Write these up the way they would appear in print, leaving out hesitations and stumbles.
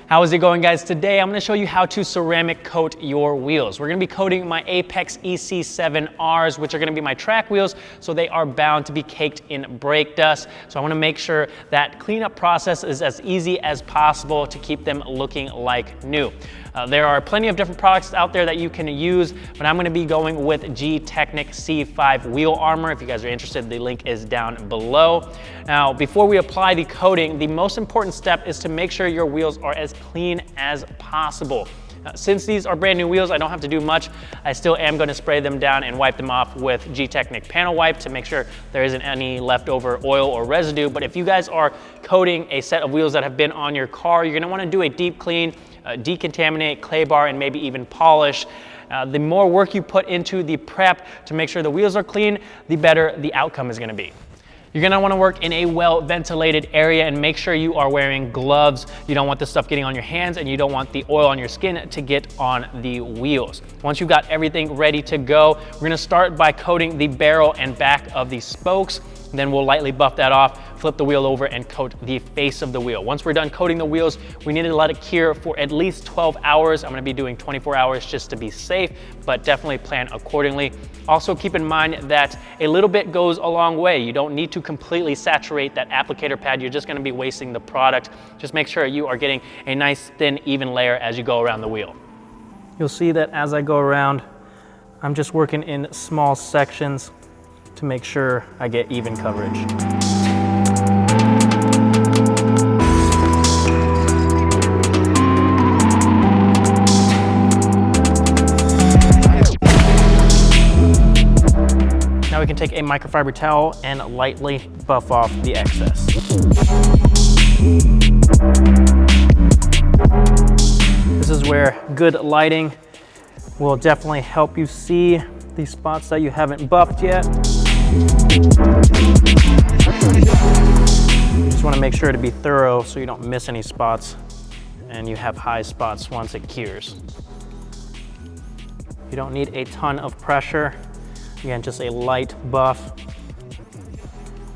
How is it going, guys? Today I'm going to show you how to ceramic coat your wheels. We're going to be coating my Apex EC7Rs, which are going to be my track wheels, so they are bound to be caked in brake dust. So I want to make sure that cleanup process is as easy as possible to keep them looking like new. There are plenty of different products out there that you can use, but I'm going to be going with G-Technic C5 wheel armor. If you guys are interested, the link is down below. Now, before we apply the coating, the most important step is to make sure your wheels are as clean as possible. Since these are brand new wheels, I don't have to do much. I still am going to spray them down and wipe them off with G-Technic panel wipe to make sure there isn't any leftover oil or residue. But if you guys are coating a set of wheels that have been on your car, you're going to want to do a deep clean, decontaminate, clay bar, and maybe even polish. The more work you put into the prep to make sure the wheels are clean, the better the outcome is going to be. You're going to want to work in a well-ventilated area and make sure you are wearing gloves. You don't want this stuff getting on your hands, and you don't want the oil on your skin to get on the wheels. Once you've got everything ready to go, we're going to start by coating the barrel and back of the spokes. Then we'll lightly buff that off, flip the wheel over, and coat the face of the wheel. Once we're done coating the wheels, we need to let it cure for at least 12 hours. I'm going to be doing 24 hours just to be safe, but definitely plan accordingly. Also keep in mind that a little bit goes a long way. You don't need to completely saturate that applicator pad. You're just going to be wasting the product. Just make sure you are getting a nice thin, even layer as you go around the wheel. You'll see that as I go around, I'm just working in small sections to make sure I get even coverage. Now we can take a microfiber towel and lightly buff off the excess. This is where good lighting will definitely help you see these spots that you haven't buffed yet. You just want to make sure to be thorough so you don't miss any spots and you have high spots once it cures. You don't need a ton of pressure. Again, just a light buff.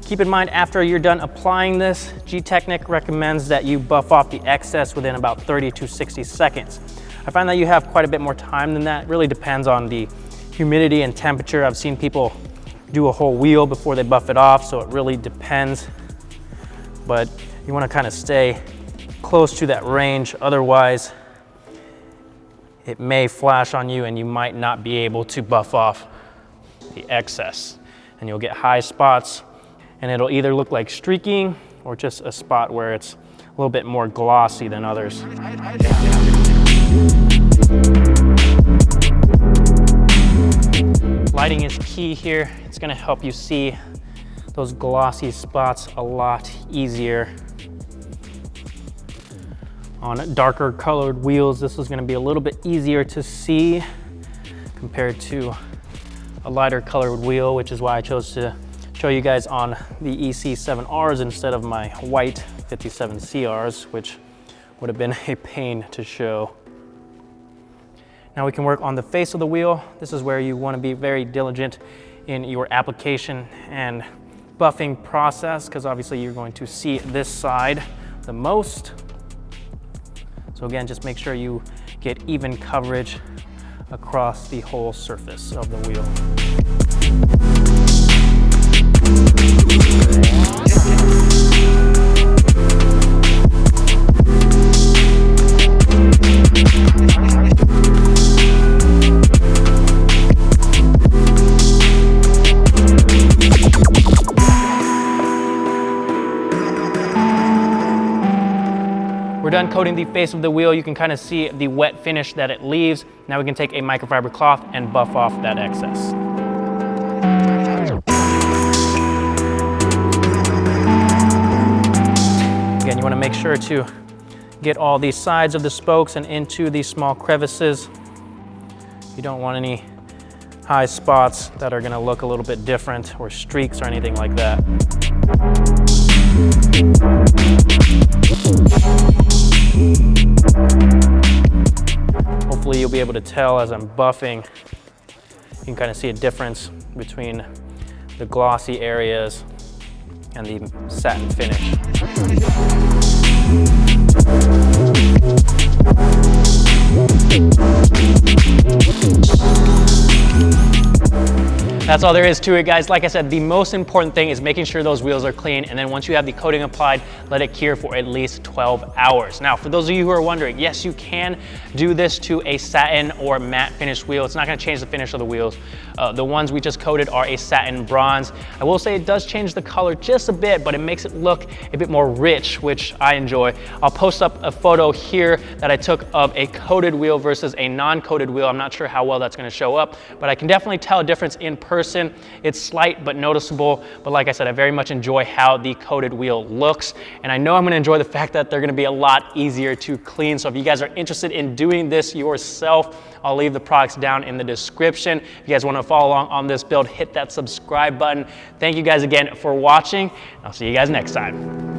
Keep in mind, after you're done applying this, G-Technic recommends that you buff off the excess within about 30 to 60 seconds. I find that you have quite a bit more time than that. It really depends on the humidity and temperature. I've seen people do a whole wheel before they buff it off, so it really depends. But you want to kind of stay close to that range, otherwise it may flash on you and you might not be able to buff off the excess. And you'll get high spots, and it'll either look like streaking or just a spot where it's a little bit more glossy than others. Lighting is key here. It's going to help you see those glossy spots a lot easier. On darker colored wheels, this is going to be a little bit easier to see compared to a lighter colored wheel, which is why I chose to show you guys on the EC7Rs instead of my white 57CRs, which would have been a pain to show. Now we can work on the face of the wheel. This is where you want to be very diligent in your application and buffing process, because obviously you're going to see this side the most. So again, just make sure you get even coverage across the whole surface of the wheel. We're done coating the face of the wheel. You can kind of see the wet finish that it leaves. Now we can take a microfiber cloth and buff off that excess. Again, you want to make sure to get all the sides of the spokes and into these small crevices. You don't want any high spots that are going to look a little bit different, or streaks or anything like that. Hopefully you'll be able to tell as I'm buffing. You can kind of see a difference between the glossy areas and the satin finish. That's all there is to it, guys. Like I said, the most important thing is making sure those wheels are clean, and then once you have the coating applied, let it cure for at least 12 hours. Now, for those of you who are wondering, yes, you can do this to a satin or matte finish wheel. It's not gonna change the finish of the wheels. The ones we just coated are a satin bronze. I will say it does change the color just a bit, but it makes it look a bit more rich, which I enjoy. I'll post up a photo here that I took of a coated wheel versus a non-coated wheel. I'm not sure how well that's gonna show up, but I can definitely tell a difference in person. It's slight but noticeable, but like I said, I very much enjoy how the coated wheel looks, and I know I'm gonna enjoy the fact that they're gonna be a lot easier to clean. So if you guys are interested in doing this yourself, I'll leave the products down in the description. If you guys wanna follow along on this build, hit that subscribe button. Thank you guys again for watching. I'll see you guys next time.